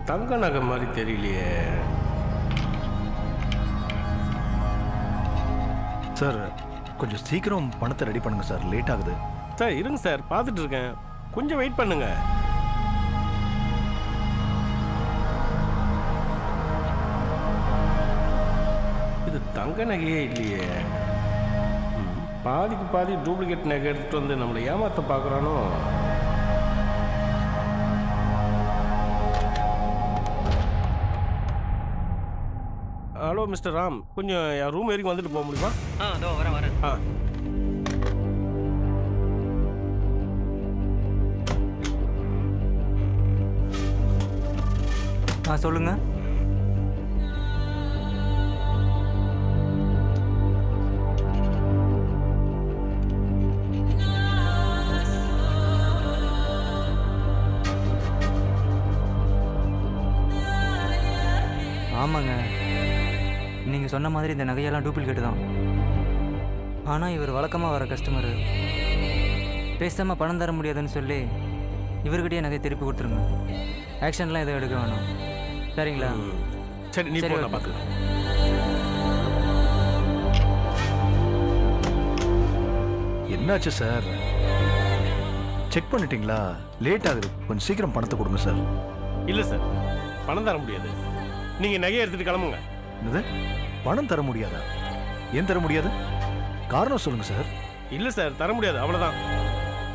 தங்க நகை மாதிரி தெரியலையே. சார் கொஞ்சம் சீக்கிரம் பணத்தை ரெடி பண்ணுங்க சார், லேட் ஆகுது. சார் இருங்க சார், பார்த்துட்டு இருக்கேன், கொஞ்சம் வெயிட் பண்ணுங்க. இது தங்க நகையே இல்லையே. பாதிக்கு பாதி டூப்ளிகேட் நகை எடுத்துட்டு வந்து நம்மளை ஏமாத்த பார்க்குறானோ. ஹலோ மிஸ்டர் ராம், கொஞ்சம் என் ரூம் வரைக்கும் வந்துட்டு போக முடியுமா? அதோ வரேன். சொல்லுங்க. ஆமாங்க, நீங்கள் சொன்ன மாதிரி இந்த நகையெல்லாம் டூப்ளிகேட்டு தான். ஆனால் இவர் வழக்கமாக வர கஸ்டமரு பேசாமல் பணம் தர முடியாதுன்னு சொல்லி இவர்கிட்டயே நகை திருப்பி கொடுத்துருங்க. ஆக்ஷன்லாம் எதுவும் எடுக்க வேணாம், சரிங்களா? சரி, நீ போய் பார்த்துக்கிறேன். என்னாச்சு சார்? செக் பண்ணிட்டீங்களா? லேட் ஆகுது, கொஞ்சம் சீக்கிரம் பணத்தை கொடுங்க சார். இல்லை சார், பணம் தர முடியாது. நீங்கள் நகையை எடுத்துகிட்டு கிளம்புங்க. என்னது, பணம் தர முடியாதா? ஏன் தர முடியாது? காரணம் சொல்லுங்க சார். இல்லை சார், தர முடியாது, அவ்வளோதான்.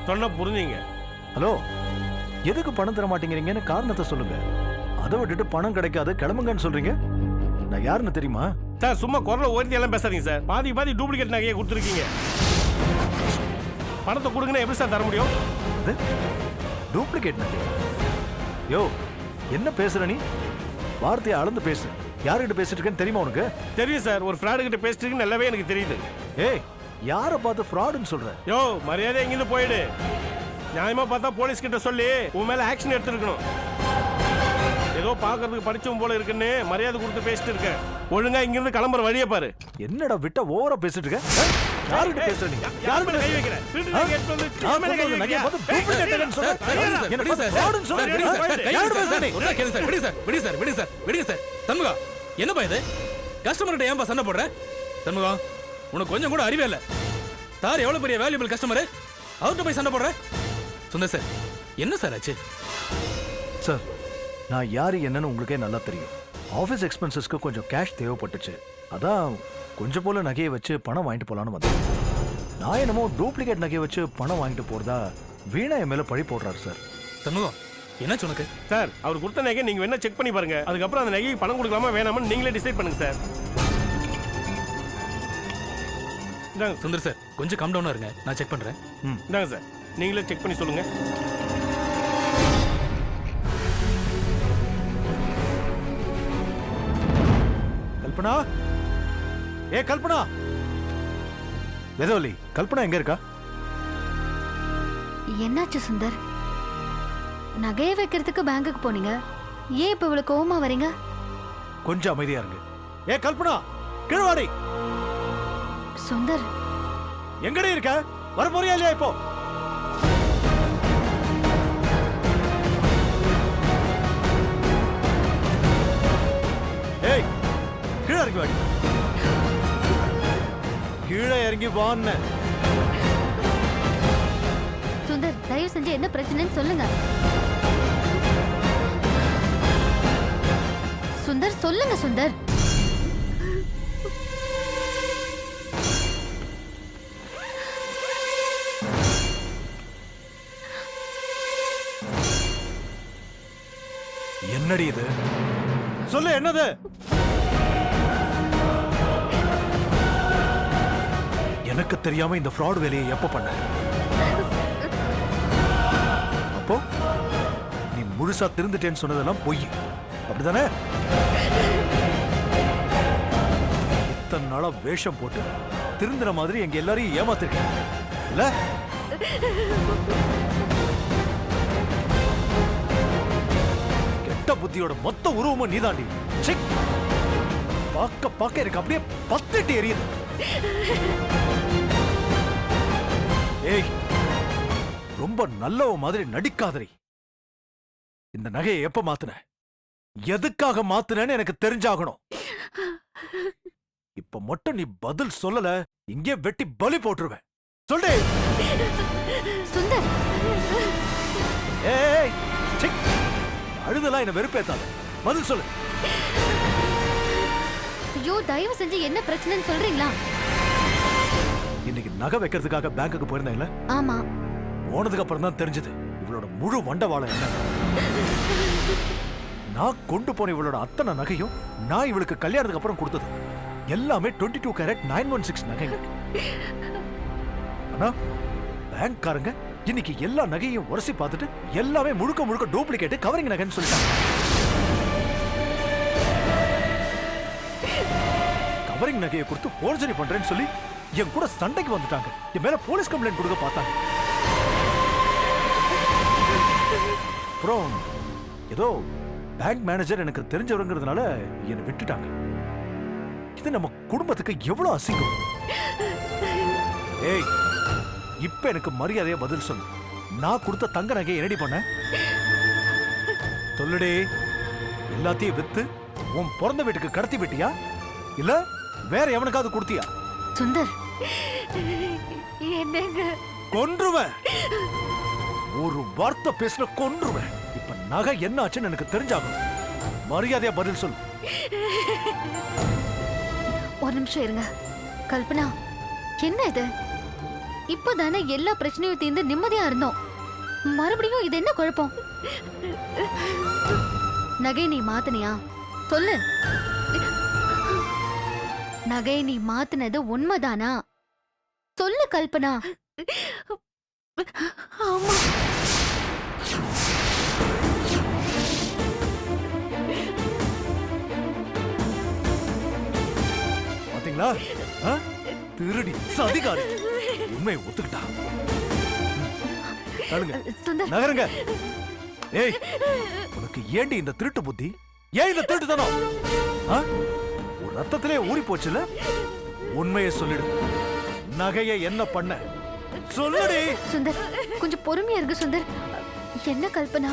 சொன்னா புரிஞ்சுங்க. ஹலோ, எதுக்கு பணம் தர மாட்டேங்கிறீங்கன்னு காரணத்தை சொல்லுங்க. அதை விட்டுட்டு பணம் கிடைக்காது கிளம்புங்கன்னு சொல்றீங்க. நான் யாருன்னு தெரியுமா? சார் சும்மா குரலை ஓர்த்தி எல்லாம் பேசாதீங்க சார். பாதி டூப்ளிகேட் நகையை கொடுத்துருக்கீங்க. பணத்தை கொடுங்கன்னா எப்படி சார் தர முடியும்? டூப்ளிகேட் நகை? யோ, என்ன பேசுற நீ? வார்த்தையை அளந்து பேசு. யார்கிட்ட பேசிட்டு இருக்கேன்னு தெரியுமா உனக்கு? தெரியும் சார், ஒரு ஃப்ராடு கிட்ட பேசிட்டு இருக்குன்னு நல்லாவே எனக்கு தெரியுது. ஏய், யாரை பார்த்து ஃப்ராடுன்னு சொல்ற? யோ, மரியாதை இங்கிருந்து போயிடு. நியாயமா பார்த்தா போலீஸ் கிட்ட சொல்லி உன் மேல ஆக்ஷன் எடுத்துருக்கணும். ஏதோ பாக்குறதுக்கு படிச்சவன் போல இருக்குன்னு மரியாதை கொடுத்து பேசிட்டு இருக்கேன். ஒழுங்கா இங்கிருந்து கிளம்புற வழியை பாரு. என்னடா விட்ட ஓவரா பேசிட்டு இருக்க? யார்கிட்ட பேசுற நீ? யார் மேல கை வைக்கிற? திருட்டு கேட் வந்து யார் மேல கை வைக்கிற? டூப்ளிகேட்னு சொல்ற. என்ன பார்த்து ஃப்ராடுன்னு சொல்ற? யார் பேசுற நீ? ஒண்ணா கேளு சார். விடுங்க சார். தன்முகா, என்னப்பா இது? கஸ்டமர்கிட்ட ஏன்பா சண்டை போடுற? தன்முகா, உனக்கு கொஞ்சம் கூட அறிவே இல்ல. சார் எவ்வளவு பெரிய வேல்யூபிள் கஸ்டமர், அவர்கிட்ட போய் சண்டை போடுற? சுந்தர் சார், என்ன சார் ஆச்சு? சார், நான் யாரு என்னன்னு உங்களுக்கே நல்லா தெரியும். ஆஃபீஸ் எக்ஸ்பென்சஸ்க்கு கொஞ்சம் கேஷ் தேவைப்பட்டுச்சு. அதான் கொஞ்சம் போல நகையை வச்சு பணம் வாங்கிட்டு போலான்னு வந்தேன். நான் என்னமோ டூப்ளிகேட் நகையை வச்சு பணம் வாங்கிட்டு போறதா வீணா என் மேல பழி போடுறாரு சார். தன்முகம், என்னாச்சு உனக்கு? சார், அவர் கொடுத்த நகை நீங்க வேணா செக் பண்ணி பாருங்க. அதுக்கப்புறம் அந்த நகைக்கு பணம் கொடுக்கலாமா வேணாமான்னு நீங்களே டிசைட் பண்ணுங்க சார். இந்தாங்க சுந்தர் சார், கொஞ்சம் கம் டவுனா இருங்க, நான் செக் பண்றேன். இந்தாங்க சார், நீங்களே செக் பண்ணி சொல்லுங்க. கல்பனா, ஏ கல்பனா, வெதோலி, கல்பனா எங்க இருக்கா? என்னாச்சு சுந்தர்? நகையை வைக்கிறதுக்கு பேங்குக்கு போனீங்க, ஏன் இப்ப இவ்வளவு கோவமா வரீங்க? கொஞ்சம் அமைதியா இருங்க. ஏ கல்பனா, கிழவாடி சுந்தர், எங்கடே இருக்க? வர போறியா இல்லையா இப்போ? ஏய், கீழே இறங்கி வாடி. கீழே இறங்கி வான்னு. சுந்தர், தயவு செஞ்சு என்ன பிரச்சனைன்னு சொல்லுங்க. சுந்தர், சொல்லுங்க சுந்தர். என்னடி இது? சொல்லு, என்னது? எனக்கு தெரியாம இந்த ஃப்ராட் வேலையை எப்ப பண்ண? அப்போ நீ முழுசா திருந்துட்டேன்னு சொன்னதெல்லாம் பொய், அப்படிதானே? இத்தனை நாளா வேஷம் போட்டு திருந்துற மாதிரி எங்க எல்லாரையும் ஏமாத்திருக்கேன் இல்ல? கெட்ட புத்தியோட மொத்த உருவமும் நீதாண்டி. பார்க்க பார்க்க எனக்கு அப்படியே பத்திட்டு எரியுது. ஏய், ரொம்ப நல்லவ மாதிரி நடிக்காதரி. இந்த நகையை எப்ப மாத்துன? எதுக்காக மாத்துனேன்னு எனக்கு தெரிஞ்சாகணும். இப்ப மட்டும் நீ பதில் சொல்லல, இங்கே வெட்டி பலி போட்டுருவேன். சொல்லு. சுந்தர், ஏய், சீ. அழுதெல்லாம் என்ன வெறுப்பேத்தாத. பதில் சொல்லு. ஐயோ தயவு செஞ்சு என்ன பிரச்சனைன்னு சொல்றீங்களா? இன்னைக்கு நகை வைக்கிறதுக்காக பேங்க்குக்கு போயிருந்தேன்ல, ஆமா. போனதுக்கு அப்புறம் தான் தெரிஞ்சது இவளோட முழு வண்டவாளம் என்ன. நான் கொண்டு போன இவளோட அத்தனை நகையும் நான் இவளுக்கு கல்யாணத்துக்கு அப்புறம் கொடுத்தது எல்லாமே 22 கேரட் 916 நகைங்க. ஆனா பேங்க்காரங்க இன்னைக்கு எல்லா நகையும் உரசி பார்த்துட்டு எல்லாமே முழுக்க முழுக்க டூப்ளிகேட் கவரிங் நகைன்னு சொல்லிட்டாங்க. கவரிங் நகையை கொடுத்து போர்ஜரி பண்றேன்னு சொல்லி என் கூட சண்டைக்கு வந்துட்டாங்க. என் மேல போலீஸ் கம்ப்ளைண்ட் கொடுக்க பார்த்தாங்க. அப்புறம் ஏதோ பேங்க் மேனேஜர் எனக்கு தெரிஞ்சவங்கிறதுனால என்னை விட்டுட்டாங்க. இது நம்ம குடும்பத்துக்கு எவ்வளவு அசிங்கம். ஏய், இப்ப எனக்கு மரியாதையா பதில் சொல்லு. நான் கொடுத்த தங்க நகையை என்னடி பண்ண? சொல்லுடே. எல்லாத்தையும் வித்து உன் பிறந்த வீட்டுக்கு கடத்தி விட்டியா இல்ல வேற எவனுக்காவது கொடுத்தியா? சுந்தர், என்னங்க கொன்றுவேன். ஒரு வார்த்தை பேசுன கொன்றுவேன். இப்ப நகை என்ன ஆச்சுன்னு எனக்கு தெரிஞ்சாகும். மரியாதையா பதில் சொல்லு. ஒரு நிமிஷம் இருங்க. கல்பனா, என்ன இது? இப்பதானே எல்லா பிரச்சனையும் தீர்ந்து நிம்மதியா இருந்தோம். மறுபடியும் இது என்ன குழப்பம்? நகை நீ மாத்தினியா? சொல்லு. நகை நீ மாத்தினது உண்மைதானா? சொல்லு கல்பனா. ஆமா. பாத்தீங்களா? திருடி சதிகாரி உண்மையை ஒத்துக்கிட்டா. சுந்தர், நகருங்க. ஏய், உனக்கு ஏண்டி இந்த திருட்டு புத்தி? ஏன் இந்த திருட்டு தானோ? ஒரு ரத்தத்திலே ஊறி போச்சுல. உண்மையை சொல்லிடு. நகையை என்ன பண்ண சொல்லுடி. சுந்தர், கொஞ்சம் பொறுமையா இருக்கு சுந்தர். என்ன கல்பனா,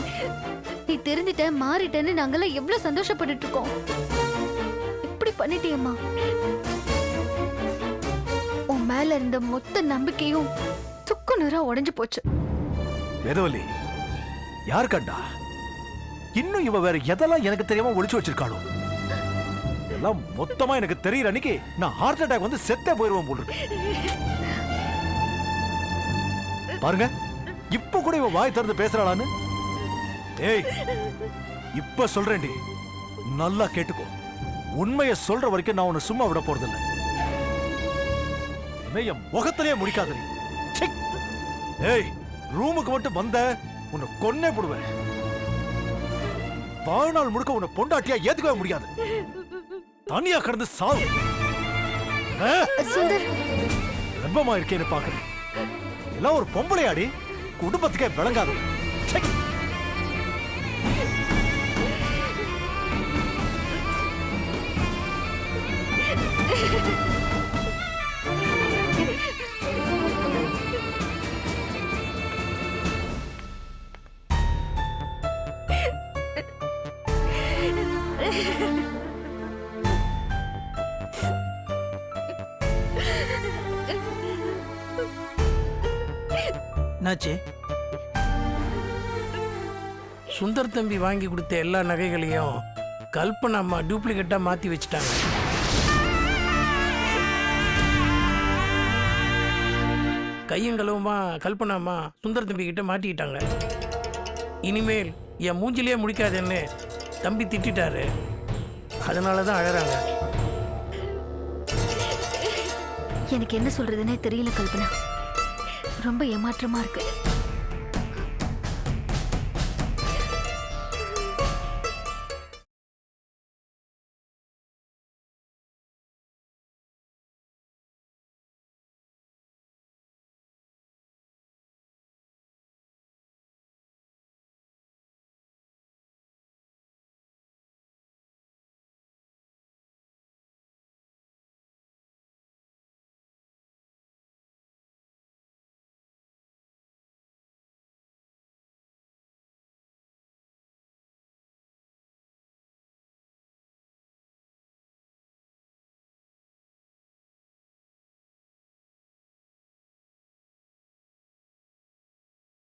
நீ தெரிஞ்சிட்ட மாறிட்டேன்னு நாங்கெல்லாம் எவ்வளவு சந்தோஷப்பட்டுட்டு இருக்கோம். இப்படி பண்ணிட்டியம்மா. உன் மேல இருந்த மொத்த நம்பிக்கையும் சுக்கு நூறா உடைஞ்சு போச்சு. வேதவல்லி, யார் கண்டா? இன்னும் இவ வேற எதெல்லாம் எனக்கு தெரியாம ஒளிச்சு வச்சிருக்காளோ? எல்லாம் மொத்தமா எனக்கு தெரியற அன்னைக்கு நான் ஹார்ட் அட்டாக் வந்து செத்தே போயிருவேன் போல இருக்கு. பாருங்க, இப்ப கூட இவ வாய் திறந்து பேசுறாளான்னு. ஏய், இப்ப சொல்றேன்டி, நல்லா கேட்டுக்கோ. உண்மையை சொல்ற வரைக்கும் நான் உன்னை சும்மா விட போறதில்லை. என் முகத்திலேயே முடிக்காத நீ. ஏய், ரூமுக்கு மட்டும் வந்த உன்னை கொன்னே போடுவேன். வாழ்நாள் முழுக்க உன்னை பொண்டாட்டியா ஏத்துக்கவே முடியாது. தனியா கடந்து சாவு. சுந்தர், கர்ப்பமா இருக்கேன்னு பாக்குறேன். எல்லாம் ஒரு பொம்பளையாடி, குடும்பத்துக்கே விளங்காது. என்னாச்சு? சுந்தர் தம்பி வாங்கி கொடுத்த எல்லா நகைகளையும் கல்பனா அம்மா டூப்ளிகேட்டா மாத்தி வச்சுட்டாங்க. கையங்களவுமா கல்பனா அம்மா சுந்தர் தம்பி கிட்ட மாட்டிக்கிட்டாங்க. இனிமேல் என் மூஞ்சிலே முடிக்காதுன்னு தம்பி திட்டாரு. அதனால தான் அழறாங்க. எனக்கு என்ன சொல்றதுன்னே தெரியல கல்பனா. ரொம்ப ஏமாற்றமா இருக்கு.